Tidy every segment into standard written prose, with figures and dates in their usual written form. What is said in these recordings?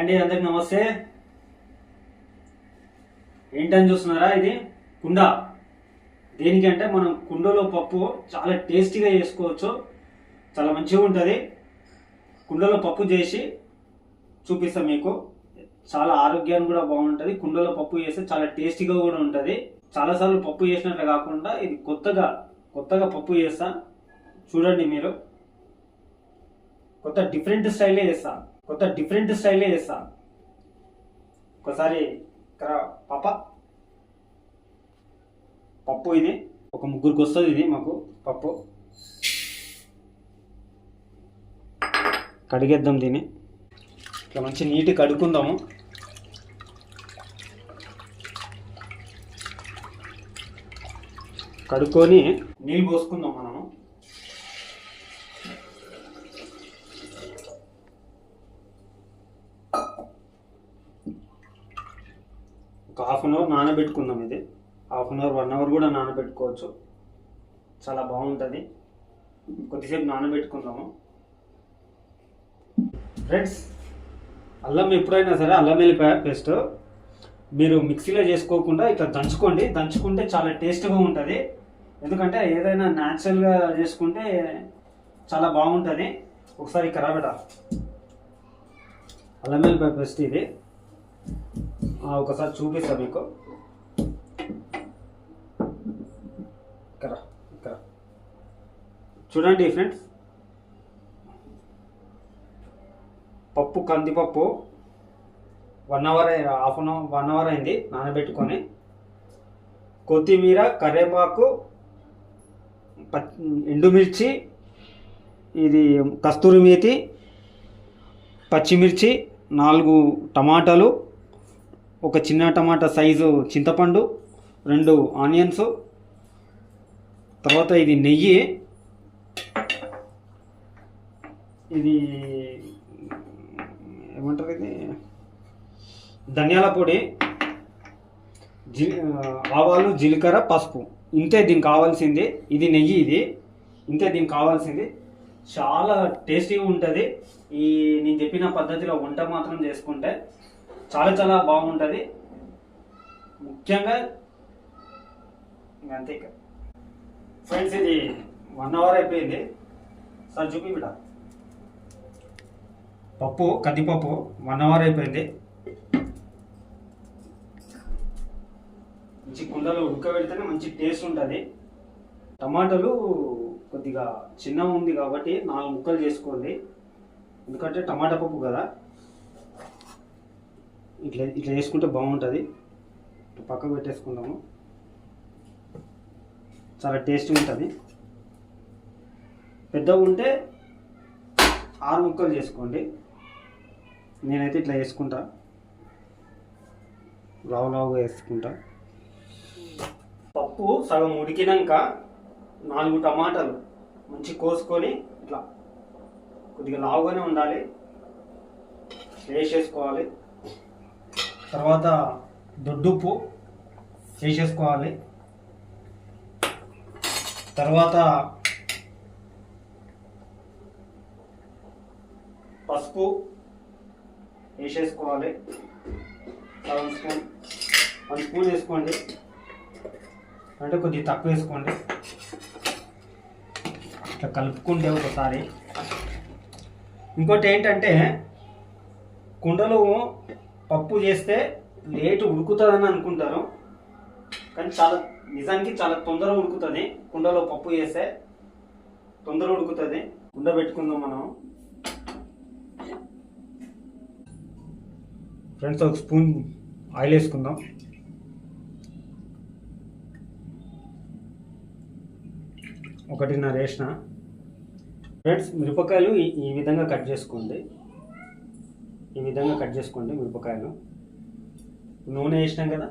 అండి, అందరికి నమస్తే. ఏంటని చూస్తున్నారా? ఇది కుండ. దేనికంటే మనం కుండలో పప్పు చాలా టేస్టీగా చేసుకోవచ్చు, చాలా మంచిగా ఉంటుంది. కుండలో పప్పు చేసి చూపిస్తాం మీకు. చాలా ఆరోగ్యానికి కూడా బాగుంటుంది. కుండలో పప్పు చేస్తే చాలా టేస్టీగా కూడా ఉంటుంది. చాలాసార్లు పప్పు చేసినట్లు కాకుండా ఇది కొత్తగా పప్పు చేస్తా. చూడండి మీరు, డిఫరెంట్ స్టైలే చేస్తా. ఒకసారి పాప పప్పు ఇది ఒక ముగ్గురికి వస్తుంది. ఇది మాకు పప్పు కడిగేద్దాం. దీన్ని ఇట్లా మంచి నీట్గా కడుక్కుందాము. కడుక్కొని నీళ్ళు పోసుకుందాం మనము. ఒక హాఫ్ అన్ అవర్ నానబెట్టుకుందాం. ఇది హాఫ్ అన్ అవర్ 1 అవర్ కూడా నానబెట్టుకోవచ్చు, చాలా బాగుంటుంది. కొద్దిసేపు నానబెట్టుకుందాము. ఫ్రెండ్స్, అల్లం ఎప్పుడైనా సరే అల్లం వెల్లిపాయ పేస్ట్ మీరు మిక్సీలో చేసుకోకుండా ఇట్లా దంచుకుంటే చాలా టేస్ట్గా ఉంటుంది. ఎందుకంటే ఏదైనా న్యాచురల్గా చేసుకుంటే చాలా బాగుంటుంది. ఒకసారి ఇక్కడ రాబెట్టా అల్లం వెల్లిపాయ పేస్ట్ ఇది ఒకసారి చూపిస్తా మీకు. ఇక్కడ చూడండి ఫ్రెండ్స్, పప్పు కందిపప్పు 1 అవర్ 1 అవర్ అయింది నానబెట్టుకొని. కొత్తిమీర, కరివేపాకు, ఎండుమిర్చి, ఇది కస్తూరి మేతి, పచ్చిమిర్చి, 4 టమాటాలు, ఒక చిన్న టమాటా సైజు చింతపండు, 2 ఆనియన్స్, తర్వాత ఇది నెయ్యి, ఇది ఏమంటారు, ఇది ధనియాల పొడి, ఆవాలు, జీలకర్ర, పసుపు. ఇంతే దీనికి కావాల్సింది. ఇది నెయ్యి, ఇంతే దీనికి కావాల్సింది. చాలా టేస్టీగా ఉంటుంది. నేను చెప్పిన పద్ధతిలో వంట మాత్రం చేసుకుంటే చాలా బాగుంటుంది. ముఖ్యంగా అంతే. ఫ్రెండ్స్, ఇది 1 అవర్ అయిపోయింది. సార్ చూపి బిడ్డ. కందిపప్పు 1 అవర్ అయిపోయింది. మంచి కుండలో ఉడకబెడితేనే మంచి టేస్ట్ ఉంటుంది. టమాటాలు కొద్దిగా చిన్నగా ఉంది కాబట్టి 4 ముక్కలు చేసుకోండి. ఎందుకంటే టమాటా పప్పు కదా, ఇట్లా చేసుకుంటే బాగుంటుంది. పక్కకు పెట్టేసుకుందాము. చాలా టేస్టీగా ఉంటుంది. పెద్దగా ఉంటే 6 ముక్కలు చేసుకోండి. నేనైతే ఇట్లా వేసుకుంటా, లావుగా వేసుకుంటా. పప్పు సగం ఉడికినాక 4 టమాటాలు మంచి కోసుకొని ఇట్లా కొద్దిగా లావుగానే ఉండాలి వేసేసుకోవాలి. తర్వాత దొడ్డుప్పు వేసేసుకోవాలి. తర్వాత పసుపు వేసేసుకోవాలి. 1 స్పూన్ వేసుకోండి, అంటే కొద్దిగా తక్కువ వేసుకోండి. ఇట్లా కలుపుకుంటే ఒకసారి. ఇంకోటి ఏంటంటే, కుండలో పప్పు చేస్తే లేటు ఉడుకుతుందని అనుకుంటారు, కానీ నిజానికి చాలా తొందరగా ఉడుకుతుంది. కుండలో పప్పు చేస్తే తొందరగా ఉడుకుతుంది. కుండ పెట్టుకుందాం మనం. ఫ్రెండ్స్, 1 స్పూన్ ఆయిల్ వేసుకుందాం. ఒకటిన్నర వేసిన. ఫ్రెండ్స్, మిరపకాయలు ఈ విధంగా కట్ చేసుకోండి. మిరపకాయలు. నూనె వేసినాం కదా,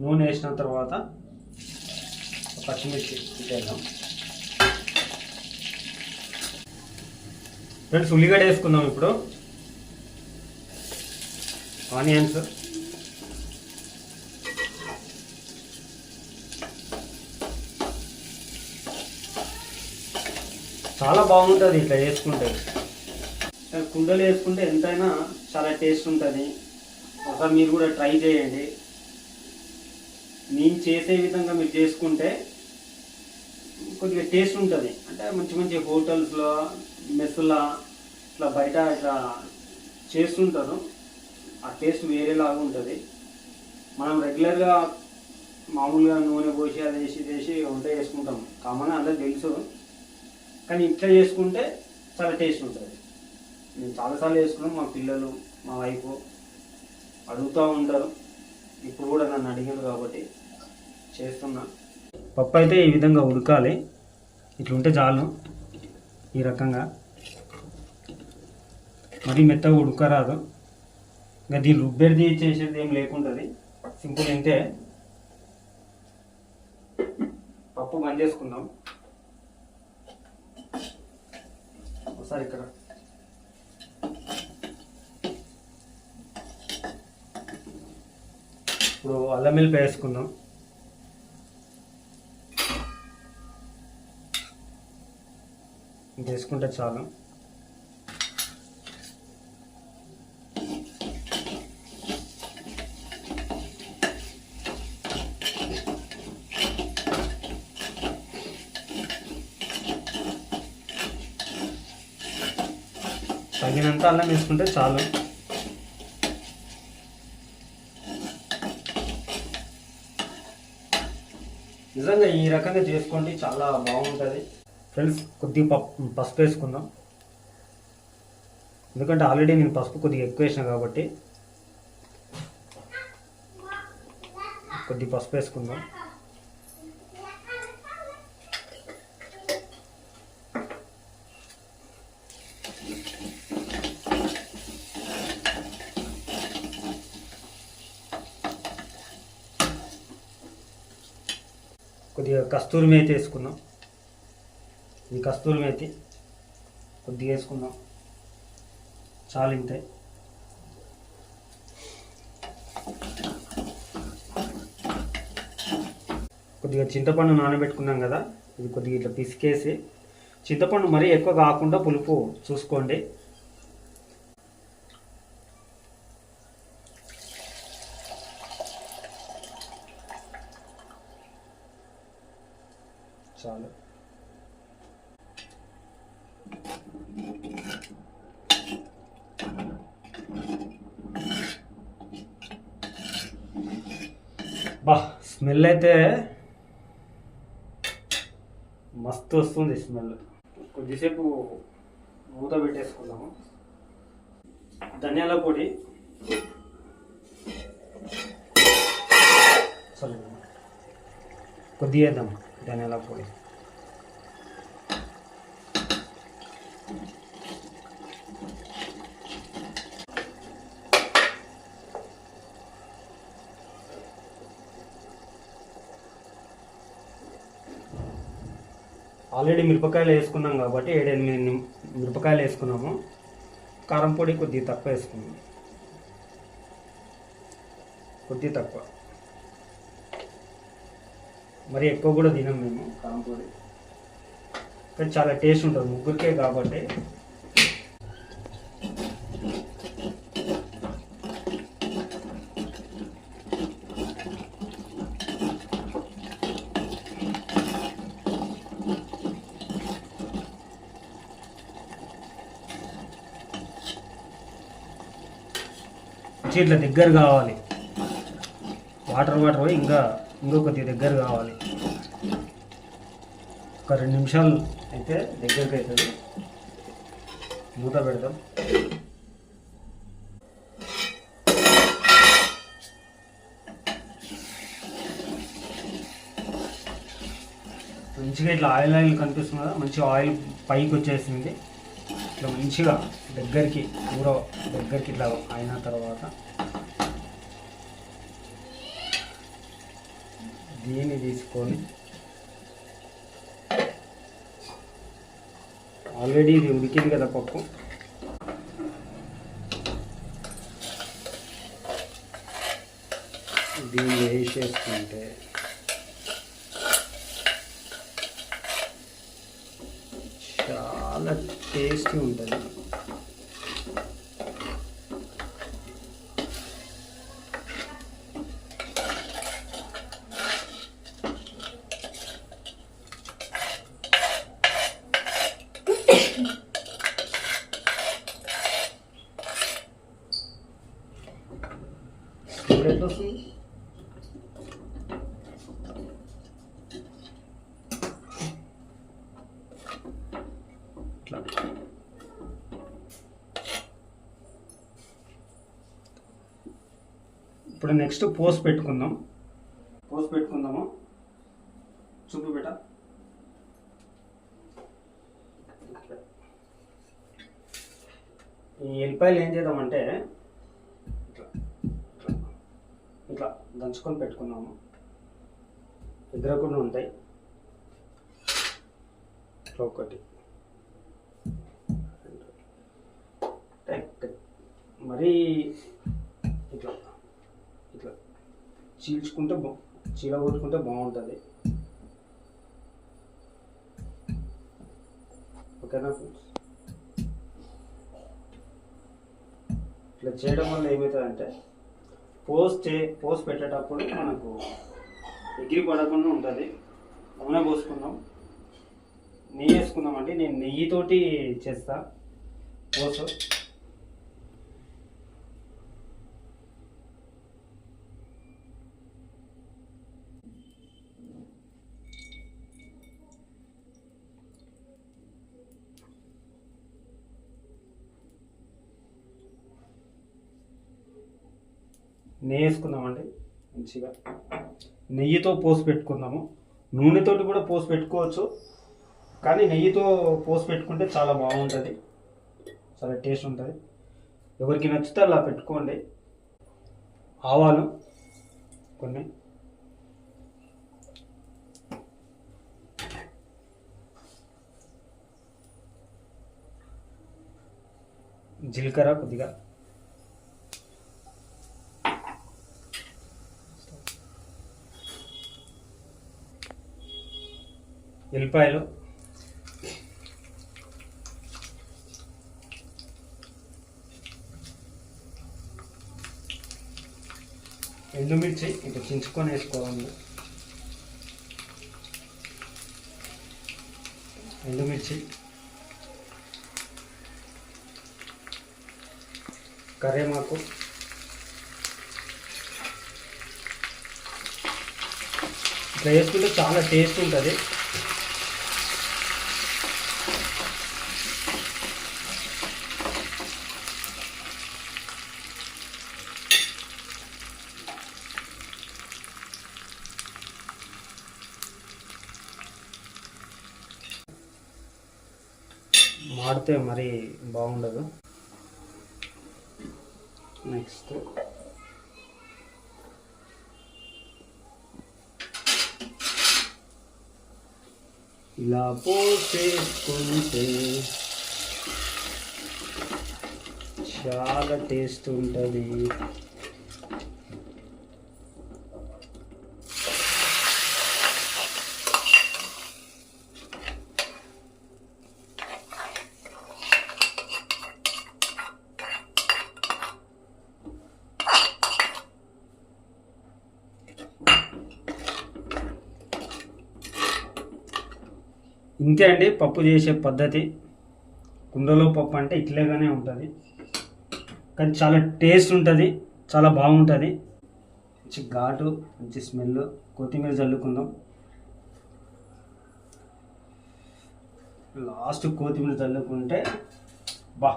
నూనె వేసిన తర్వాత పచ్చిమిర్చి వేద్దాం. ఫ్రెండ్స్, ఉల్లిగడ్డ వేసుకుందాం ఇప్పుడు. ఆనియన్స్, చాలా బాగుంటుంది ఇట్లా చేసుకుంటే. కుండలో వేసుకుంటే ఎంతైనా చాలా టేస్ట్ ఉంటుంది. ఒకసారి మీరు కూడా ట్రై చేయండి. నేను చేసే విధంగా మీరు చేసుకుంటే కొద్దిగా టేస్ట్ ఉంటుంది. అంటే మంచి మంచి హోటల్స్లో, మెస్సులో ఇట్లా బయట ఇట్లా చేస్తుంటారు. ఆ టేస్ట్ వేరేలాగా ఉంటుంది. మనం రెగ్యులర్గా మామూలుగా నూనె పోసి అది వేసి వంట చేసుకుంటాం, కామన్ అందరికి తెలుసు. కానీ ఇట్లా చేసుకుంటే చాలా టేస్ట్ ఉంటుంది. నేను చాలాసార్లు చేసుకున్నాం. మా పిల్లలు, మా వైఫ్ అడుగుతూ ఉంటారు. ఇప్పుడు కూడా నన్ను అడిగారు కాబట్టి చేస్తున్నా. పప్పు అయితే ఈ విధంగా ఉడకాలి. ఇట్లుంటే చాలు. ఈ రకంగా మరీ మెత్తగా ఉడకరాదు. ఇంకా దీన్ని రుబ్బేది చేసేది ఏం లేకుంటుంది. సింపుల్ ఇంతే. పప్పు బంద్ చేసుకుందాం ఒకసారి. ఇక్కడ ఇప్పుడు అల్లం వెల్లిపాయ వేసుకుందాం. వేసుకుంటే చాలు. తగినంత అల్లం వేసుకుంటే చాలు. నిజంగా ఈ రకంగా చేసుకోండి, చాలా బాగుంటుంది ఫ్రెండ్స్. కొద్దిగా పసుపు వేసుకుందాం. ఎందుకంటే ఆల్రెడీ నేను పసుపు కొద్దిగా ఎక్కువ వేసిన కాబట్టి కొద్దిగా పసుపు వేసుకుందాం. కొద్దిగా కస్తూరి మేతి వేసుకుందాం. ఈ కస్తూరి మేతి కొద్దిగా వేసుకుందాం, చాలు ఇంతే. కొద్దిగా చింతపండు నానబెట్టుకున్నాం కదా, ఇది కొద్దిగా ఇట్లా పిసికేసి, చింతపండు మరీ ఎక్కువ కాకుండా పులుపు చూసుకోండి. చాలు. బా, స్మెల్ అయితే మస్తు వస్తుంది స్మెల్. కొద్దిసేపు మూత పెట్టేసుకుందాము. ధనియాల పొడి కొద్దిగా వేద్దాం. ధనియాల పొడి ఆల్రెడీ మిరపకాయలు వేసుకున్నాం కాబట్టి 7-8 మిరపకాయలు వేసుకున్నాము. కారం పొడి కొద్దిగా తక్కువ వేసుకున్నాము, కొద్దిగా తక్కువ. మరి ఎక్కువ కూడా తినం మేము కారం పొడి, కానీ చాలా టేస్ట్ ఉంటుంది ముగ్గురికే కాబట్టి. ఇట్లా దగ్గర కావాలి, వాటర్ పోయి ఇంకో కొద్దిగా దగ్గర కావాలి. ఒక 2 నిమిషాలు అయితే దగ్గరికి అవుతుంది. మూత పెడతాం. మంచిగా ఇట్లా ఆయిల్ కనిపిస్తుంది కదా, మంచిగా ఆయిల్ పైకి వచ్చేసింది. ఇట్లా మంచిగా దగ్గరికి కూర దగ్గరికి ఇట్లా అయిన తర్వాత దీన్ని తీసుకొని, ఆల్రెడీ ఇది ఉడికింది కదా పప్పు, దీన్ని వేసేసుకుంటే చాలా టేస్టీ ఉంటుంది. సౌండ్ ఎట్లా వస్తుంది? ఇట్లా ఇప్పుడు నెక్స్ట్ పోస్ట్ పెట్టుకుందాము. చూపి బేట. ఈ ఎల్లిపాయలు ఏం చేద్దామంటే ఇట్లా ఇట్లా ఇట్లా దంచుకొని పెట్టుకున్నాము. ఎదురకుండా ఉంటాయి. ఇట్లా ఒకటి మరీ ఇట్లా ఇట్లా చీల కొట్టుకుంటే బాగుంటుంది. ఓకేనా ఫ్రెండ్స్? ఇట్లా చేయడం వల్ల ఏమవుతుందంటే పోస్ట్ పెట్టేటప్పుడు మనకు ఎగిరి పడకుండా ఉంటుంది. నూనె పోసుకుందాం, నెయ్యి వేసుకుందామండి. నేను నెయ్యితోటి చేస్తా పోస్ట్. నెయ్యి వేసుకుందామండి. మంచిగా నెయ్యితో పోసి పెట్టుకుందాము. నూనెతోటి కూడా పోసి పెట్టుకోవచ్చు, కానీ నెయ్యితో పోసి పెట్టుకుంటే చాలా బాగుంటుంది, చాలా టేస్ట్ ఉంటుంది. ఎవరికి నచ్చితే అలా పెట్టుకోండి. ఆవాలు కొన్ని, జీలకర్ర కొద్దిగా, ఎల్లిపాయలు, ఎండుమిర్చి ఇట్లా చించుకొని వేసుకోవాలి. ఎండుమిర్చి, కరివేపాకు, ఇట్లా వేసుకుంటే చాలా టేస్ట్ ఉంటుంది. మాడితే మరి బాగుండదు. నెక్స్ట్ ఇలా పోసేసుకుంటే చాలా టేస్ట్ ఉంటుంది. ఇంతే అండి పప్పు చేసే పద్ధతి. కుండలో పప్పు అంటే ఇట్లేగానే ఉంటుంది, కానీ చాలా టేస్ట్ ఉంటుంది, చాలా బాగుంటుంది. మంచి ఘాటు, మంచి స్మెల్. కొత్తిమీర చల్లుకుందాం. లాస్ట్ కొత్తిమీర చల్లుకుంటే బా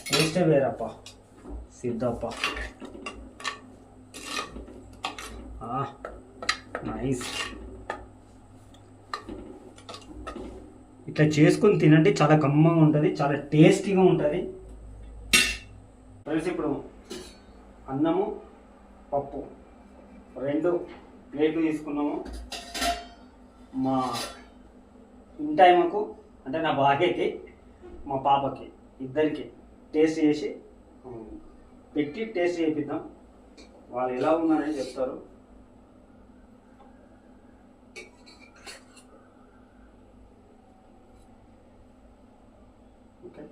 టేస్టే వేరప్ప, సిద్ధప్ప. నైస్. ఇట్లా చేసుకొని తినండి, చాలా కమ్మగా ఉంటుంది, చాలా టేస్టీగా ఉంటుంది. ఫ్రెండ్స్, ఇప్పుడు అన్నము పప్పు 2 ప్లేట్లు తీసుకున్నాము. మా ఇంటాయమకు అంటే నా భార్యకి, మా పాపకి, ఇద్దరికి టేస్ట్ చేసి పెట్టి టేస్ట్ చేపిద్దాం. వాళ్ళు ఎలా ఉన్నారని చెప్తారు. ఓకే,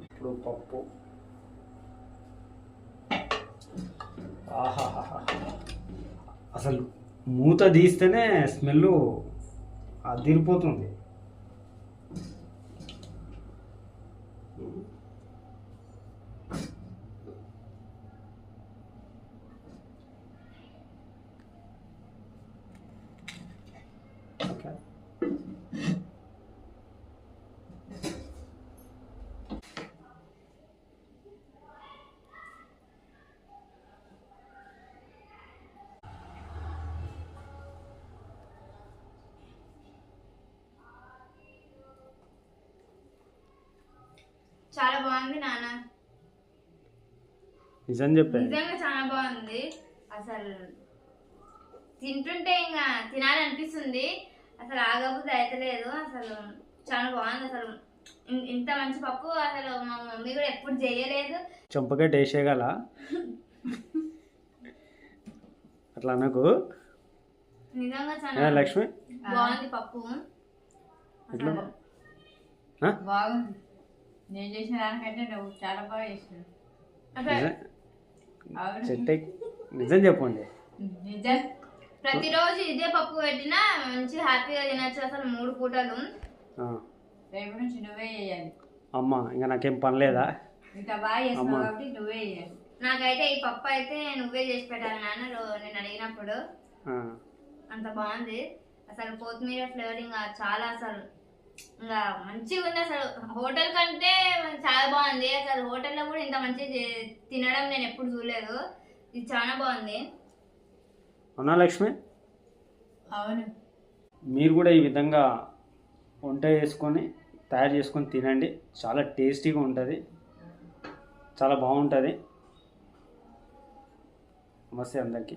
ఇప్పుడు పప్పు. ఆహాహా, అసలు మూత తీస్తేనే స్మెల్ అదిరిపోతుంది. చాలా బాగుంది నాన్న. నిజం చెప్పే. నిజంగా చాలా బాగుంది. అసలు తింటుంటే ఇంకా తినాలనిపిస్తుంది. అసలు ఆగబుద్ధి అయితలేదు. అసలు చాలా బాగుంది. అసలు ఇంత మంచి పప్పు అసలు మా మమ్మీ కూడా ఎప్పుడు చేయలేదు. చంపగా టేసేయగల అట్లా నాకు నిజంగా చాలా లక్ష్మి బాగుంది పప్పు. ఎట్లా బాగుంది. నేను చేసిన దానికంటే నువ్వు చాలా బాగా చేసినావు. నిజం చెప్పండి. నిజం. ప్రతిరోజు ఇదే పప్పు పెట్టినా మంచి హ్యాపీగా తినచ్చు. అసలు 3 పూటలు. రేపు నుంచి నువ్వే చేయాలి. అమ్మ ఇంకా నాకేం పని లేదా? ఇంకా బాగా చేస్తున్నావు కాబట్టి నువ్వే చేయాలి. నాకైతే ఈ పప్పు అయితే నువ్వే చేసి పెట్టాలి నాన్న. నేను అడిగినప్పుడు అంత బాగుంది. అసలు కొత్తిమీర ఫ్లేవరింగ్ చాలా అసలు ఇంకా మంచిగా ఉంది. అసలు హోటల్ కంటే చాలా బాగుంది. అసలు హోటల్లో కూడా ఇంత మంచిగా తినడం నేను ఎప్పుడు చూడలేదు. ఇది చాలా బాగుంది. అవునా లక్ష్మి? అవును. మీరు కూడా ఈ విధంగా వంట చేసుకొని తయారు చేసుకొని తినండి. చాలా టేస్టీగా ఉంటుంది, చాలా బాగుంటుంది. నమస్తే అందరికీ.